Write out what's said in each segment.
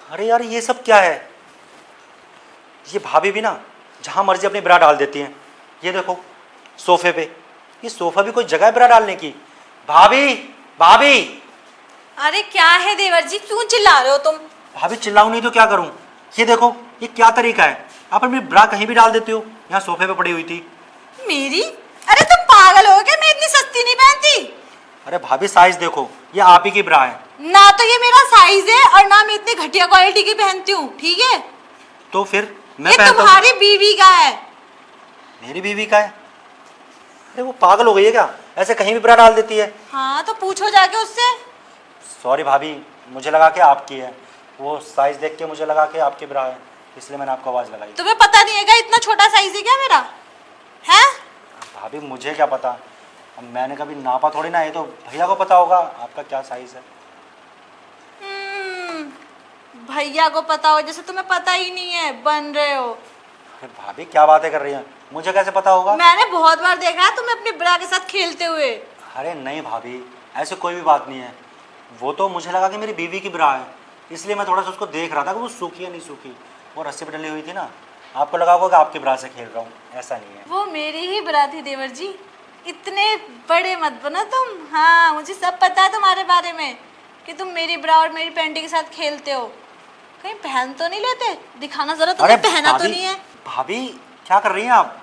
अरे यार ये सब क्या है? ये भाभी भी ना जहाँ मर्जी अपनी ब्रा डाल देती हैं। ये देखो सोफे पे, ये सोफा भी कोई जगह है ब्रा डालने की? भाभी, भाभी। अरे क्या है देवर जी, क्यों चिल्ला रहे हो तुम? भाभी चिल्लाऊं नहीं तो क्या करूं? ये देखो, ये क्या तरीका है? आप अपनी ब्रा कहीं भी डाल देते हो। यहाँ सोफे पे पड़ी हुई थी। मेरी? अरे तुम पागल हो क्या? मैं इतनी सस्ती नहीं पहनती। अरे भाभी साइज देखो, ये आप ही की ब्रा है। ना तो ये मेरा साइज है और ना मैं इतनी घटिया क्वालिटी की पहनती हूँ, ठीक है? तो फिर मैं ये पहनता हूं। तुम्हारी बीवी का है। मेरी बीवी का है? अरे वो पागल हो गई है क्या? ऐसे कहीं भी ब्रा डाल देती है। हाँ तो पूछो जाके उससे। सॉरी भाभी, मुझे लगा कि आपकी है। वो साइज देख के मुझे लगा कि आपकी ब्रा है, इसलिए मैंने आपको आवाज़ लगाई। तुम्हें पता नहीं है क्या इतना छोटा साइज है क्या मेरा? है? भाभी मुझे क्या पता, अब मैंने कभी नापा थोड़ी ना, ये तो भैया को पता होगा आपका क्या साइज है। भैया को पता हो जैसे तुम्हें पता ही नहीं है, बन रहे हो। अरे भाभी क्या बातें कर रही हैं, मुझे कैसे पता होगा? मैंने बहुत बार देखा है तुम्हें अपनी ब्रा के साथ खेलते हुए। अरे नहीं भाभी, ऐसे कोई भी बात नहीं है। वो तो मुझे लगा कि मेरी बीवी की ब्रा है, इसलिए मैं थोड़ा सा उसको देख रहा था कि वो सूखी है नहीं सूखी। वो रस्सी पे डली हुई थी ना, आपको लगा होगा कि आपकी ब्रा से खेल रहा हूँ, ऐसा नहीं है। वो मेरी ही ब्रा थी देवर जी, इतने बड़े मत बनो तुम। हाँ मुझे सब पता है तुम्हारे बारे में कि तुम मेरी ब्रा और मेरी पैंटी के साथ खेलते हो। कहीं पहन तो नहीं लेते? दिखाना जरा, तुमने पहना तो नहीं है? भाभी क्या कर रही हैं आप?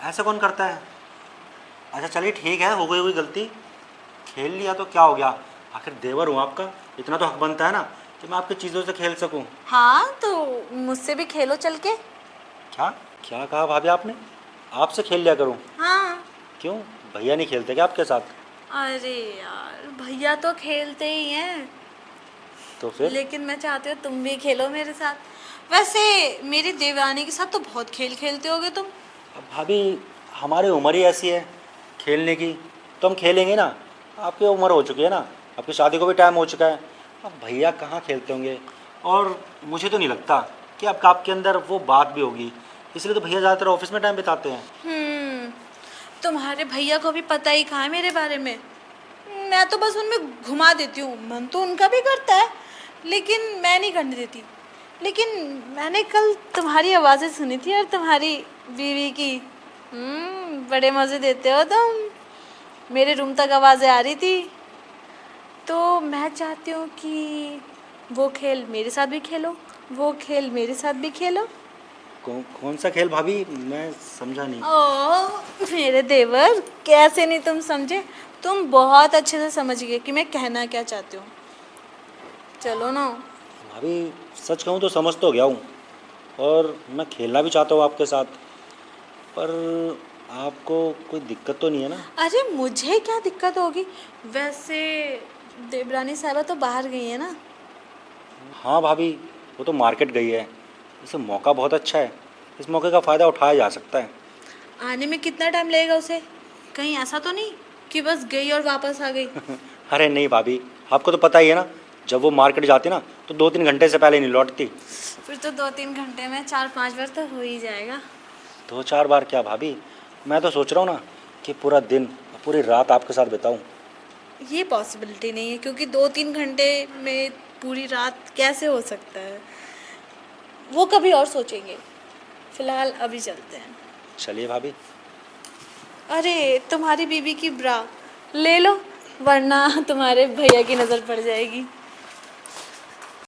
ऐसे कौन करता है? अच्छा चलिए ठीक है, हो गई हुई गलती, खेल लिया तो क्या हो गया? आखिर देवर हूँ आपका, इतना तो हक बनता है ना कि मैं आपकी चीज़ों से खेल सकूँ। हाँ तो मुझसे भी खेलो चल के। क्या क्या कहा भाभी आपने? आपसे खेल लिया करूँ? हाँ। क्यों, भैया नहीं खेलते क्या आपके साथ? अरे यार भैया तो खेलते ही हैं, तो फिर? लेकिन मैं चाहती हूँ तुम भी खेलो मेरे साथ। वैसे मेरी देवरानी के साथ तो बहुत खेल खेलते होगे तुम। अब भाभी हमारी उम्र ही ऐसी है खेलने की, तो हम खेलेंगे ना। आपकी उम्र हो चुकी है ना, आपकी शादी को भी टाइम हो चुका है। अब भैया कहाँ खेलते होंगे, और मुझे तो नहीं लगता कि अब आपके अंदर वो बात भी होगी, इसलिए तो भैया ज़्यादातर ऑफिस में टाइम बिताते हैं। तुम्हारे भैया को भी पता ही कहाँ है मेरे बारे में। मैं तो बस उनमें घुमा देती हूँ, मन तो उनका भी करता है लेकिन मैं नहीं करने देती। लेकिन मैंने कल तुम्हारी आवाज़ें सुनी थी और तुम्हारी बीवी की। बड़े मज़े देते हो तुम। मेरे रूम तक आवाज़ें आ रही थी, तो मैं चाहती हूँ कि वो खेल मेरे साथ भी खेलो, वो खेल मेरे साथ भी खेलो। कौन सा खेल भाभी, मैं समझा नहीं। ओह मेरे देवर, कैसे नहीं तुम समझे? तुम बहुत अच्छे से समझ गए कि मैं कहना क्या चाहती हूँ। चलो ना। भाभी सच कहूँ तो समझ तो गया हूँ, और मैं खेलना भी चाहता हूँ आपके साथ, पर आपको कोई दिक्कत तो नहीं है ना? अरे मुझे क्या दिक्कत होगी? वैसे देवरानी साहबा तो बाहर गई है ना? हाँ भाभी, वो तो मार्केट गई है। इसे मौका बहुत अच्छा है, इस मौके का फ़ायदा उठाया जा सकता है। आने में कितना टाइम लगेगा उसे? कहीं ऐसा तो नहीं कि बस गई और वापस आ गई? अरे नहीं भाभी, आपको तो पता ही है ना, जब वो मार्केट जाती ना तो 2-3 घंटे से पहले नहीं लौटती। फिर तो 2-3 घंटे में 4-5 बार तो हो ही जाएगा। 2-4 बार क्या भाभी, मैं तो सोच रहा हूँ ना कि पूरा दिन पूरी रात आपके साथ बिताऊँ। ये पॉसिबिलिटी नहीं है, क्योंकि 2-3 घंटे में पूरी रात कैसे हो सकता है? वो कभी और सोचेंगे, फिलहाल अभी चलते हैं। चलिए भाभी। अरे तुम्हारी बीवी की ब्रा ले लो, वरना तुम्हारे भैया की नज़र पड़ जाएगी।